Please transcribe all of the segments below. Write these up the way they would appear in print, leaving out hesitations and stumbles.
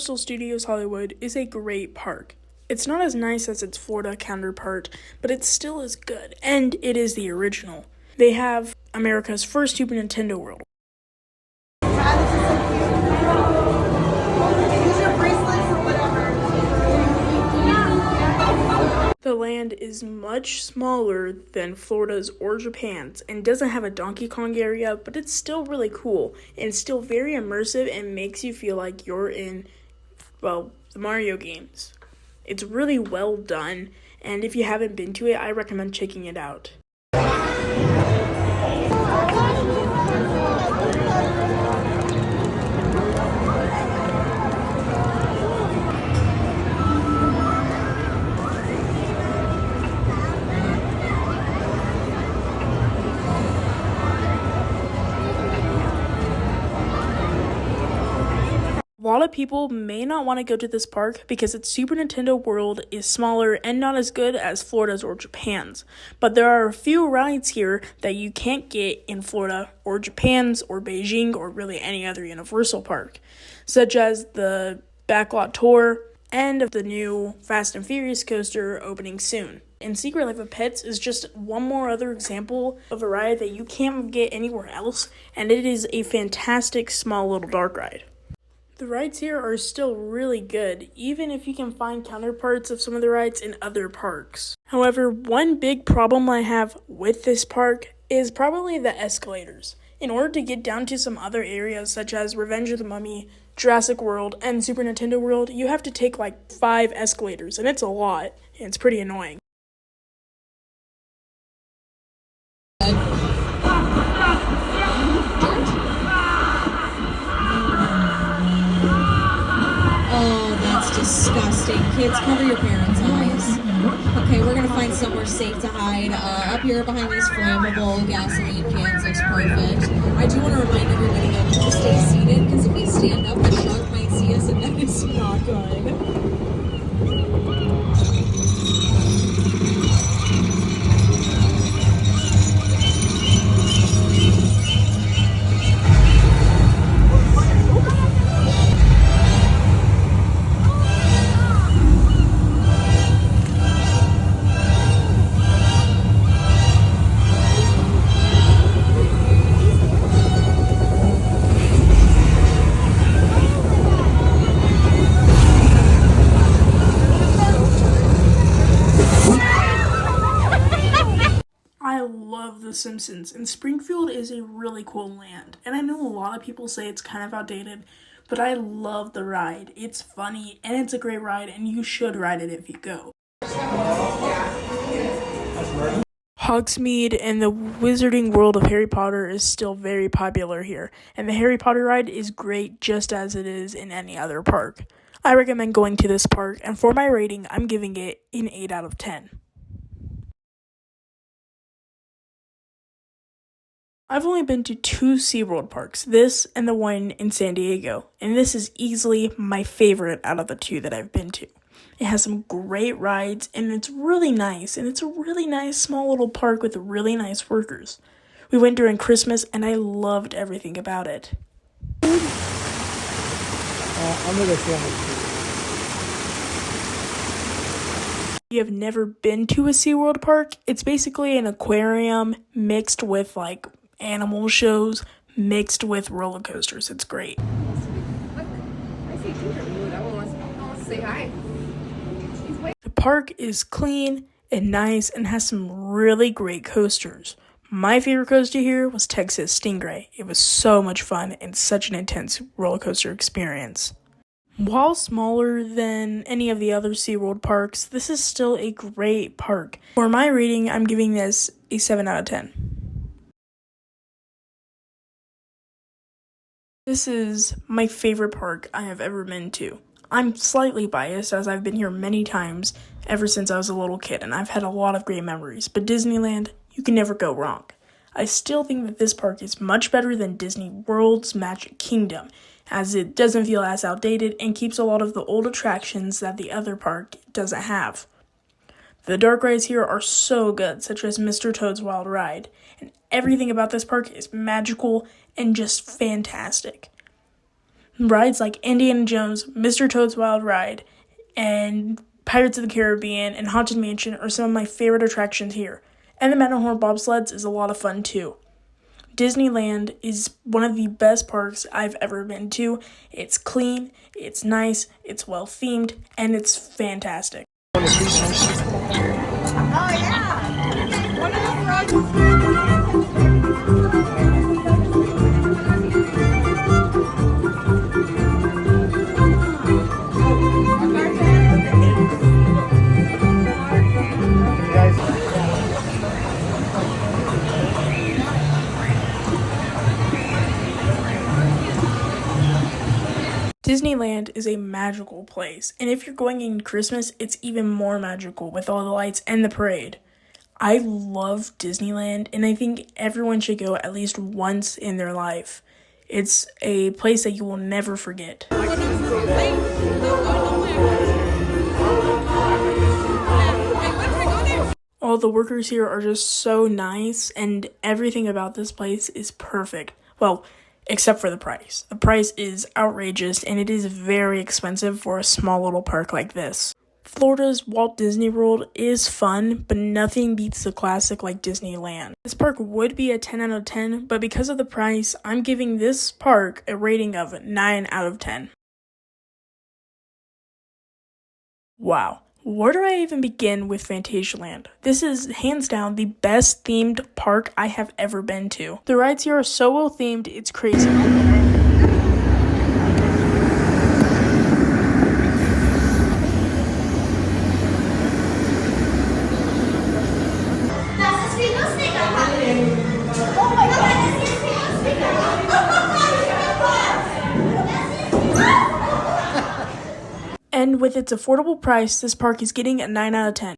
Universal Studios Hollywood is a great park. It's not as nice as its Florida counterpart, but it still is good, and it is the original. They have America's first Super Nintendo World. The land is much smaller than Florida's or Japan's and doesn't have a Donkey Kong area, but it's still really cool and still very immersive and makes you feel like you're in, the Mario games. It's really well done, and if you haven't been to it, I recommend checking it out. A lot of people may not want to go to this park because its Super Nintendo World is smaller and not as good as Florida's or Japan's. But there are a few rides here that you can't get in Florida or Japan's or Beijing or really any other Universal park, such as the Backlot Tour and the new Fast and Furious coaster opening soon. And Secret Life of Pets is just one more other example of a ride that you can't get anywhere else, and it is a fantastic small little dark ride. The rides here are still really good, even if you can find counterparts of some of the rides in other parks. However, one big problem I have with this park is probably the escalators. In order to get down to some other areas such as Revenge of the Mummy, Jurassic World, and Super Nintendo World, you have to take like 5 escalators, and it's a lot, and it's pretty annoying. Disgusting. Kids, cover your parents' eyes. Okay, we're gonna find somewhere safe to hide. Up here behind these flammable gasoline cans looks perfect. I do want to remind everybody though to stay seated because if we stand up, the shark might see us, and that is not good. The Simpsons, and Springfield is a really cool land, and I know a lot of people say it's kind of outdated, but I love the ride. It's funny and it's a great ride, and you should ride it if you go. Hogsmeade and the Wizarding World of Harry Potter is still very popular here, and the Harry Potter ride is great just as it is in any other park. I recommend going to this park, and for my rating, I'm giving it an 8 out of 10. I've only been to 2 SeaWorld parks, this and the one in San Diego, and this is easily my favorite out of the 2 that I've been to. It has some great rides, and it's really nice, and it's a really nice small little park with really nice workers. We went during Christmas, and I loved everything about it. I'm gonna go. If you have never been to a SeaWorld park, it's basically an aquarium mixed with animal shows mixed with roller coasters. It's great. Look, I see Ginger. That one wants to say hi. The park is clean and nice and has some really great coasters. My favorite coaster here was Texas Stingray. It was so much fun and such an intense roller coaster experience. While smaller than any of the other SeaWorld parks, this is still a great park. For my rating, I'm giving this a 7 out of 10. This is my favorite park I have ever been to. I'm slightly biased as I've been here many times ever since I was a little kid, and I've had a lot of great memories, but Disneyland, you can never go wrong. I still think that this park is much better than Disney World's Magic Kingdom, as it doesn't feel as outdated and keeps a lot of the old attractions that the other park doesn't have. The dark rides here are so good, such as Mr. Toad's Wild Ride, and everything about this park is magical and just fantastic. Rides like Indiana Jones, Mr. Toad's Wild Ride, and Pirates of the Caribbean and Haunted Mansion are some of my favorite attractions here. And the Matterhorn bobsleds is a lot of fun too. Disneyland is one of the best parks I've ever been to. It's clean, it's nice, it's well themed, and it's fantastic. Disneyland is a magical place, and if you're going in Christmas, it's even more magical with all the lights and the parade. I love Disneyland, and I think everyone should go at least once in their life. It's a place that you will never forget. All the workers here are just so nice, and everything about this place is perfect. Well, except for the price. The price is outrageous, and it is very expensive for a small little park like this. Florida's Walt Disney World is fun, but nothing beats the classic like Disneyland. This park would be a 10 out of 10, but because of the price, I'm giving this park a rating of 9 out of 10. Wow. Where do I even begin with Fantasyland? This is hands down the best themed park I have ever been to. The rides here are so well themed, it's crazy. And with its affordable price, this park is getting a 9 out of 10.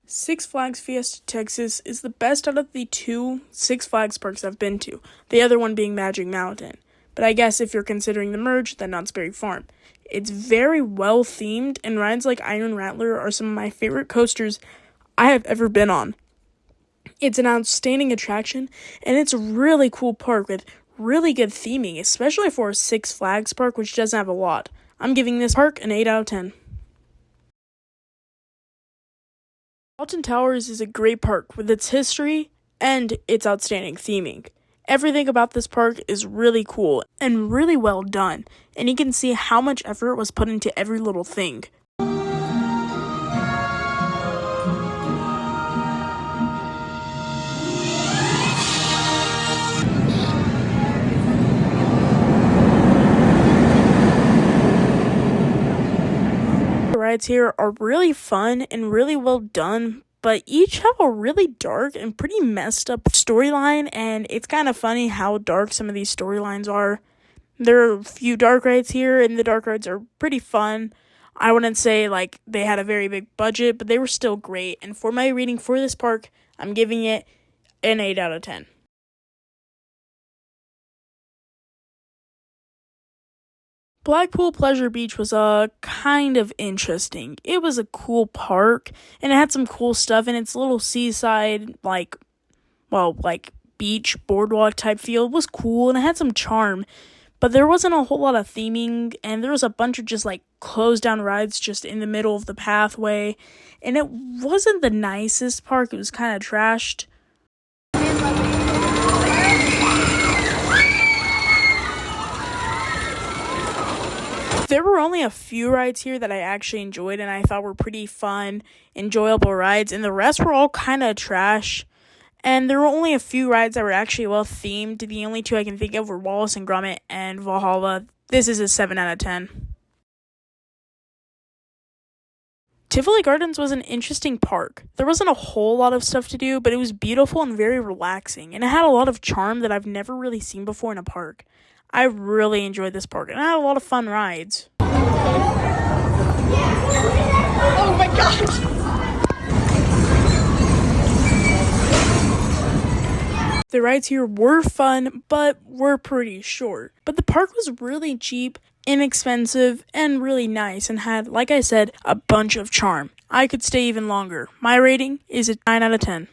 Six Flags Fiesta Texas is the best out of the 2 Six Flags parks I've been to, the other one being Magic Mountain. But I guess if you're considering the merge, then Knott's Berry Farm. It's very well themed, and rides like Iron Rattler are some of my favorite coasters I have ever been on. It's an outstanding attraction, and it's a really cool park with really good theming, especially for a Six Flags park, which doesn't have a lot. I'm giving this park an 8 out of 10. Alton Towers is a great park with its history and its outstanding theming. Everything about this park is really cool and really well done, and you can see how much effort was put into every little thing. The rides here are really fun and really well done, but each have a really dark and pretty messed up storyline, and it's kind of funny how dark some of these storylines are. There are a few dark rides here, and the dark rides are pretty fun. I wouldn't say like they had a very big budget, but they were still great, and for my rating for this park, I'm giving it an 8 out of 10. Blackpool Pleasure Beach was kind of interesting. It was a cool park, and it had some cool stuff in its little seaside, like beach, boardwalk type feel. It was cool, and it had some charm, but there wasn't a whole lot of theming, and there was a bunch of just, closed down rides just in the middle of the pathway, and it wasn't the nicest park. It was kind of trashed. There were only a few rides here that I actually enjoyed and I thought were pretty fun, enjoyable rides, and the rest were all kind of trash. And there were only a few rides that were actually well themed. The only two I can think of were Wallace and Gromit and Valhalla. This is a 7 out of 10. Tivoli Gardens was an interesting park. There wasn't a whole lot of stuff to do, but it was beautiful and very relaxing, and it had a lot of charm that I've never really seen before in a park. I really enjoyed this park, and I had a lot of fun rides. Oh my gosh! The rides here were fun, but were pretty short. But the park was really cheap, inexpensive, and really nice, and had, like I said, a bunch of charm. I could stay even longer. My rating is a 9 out of 10.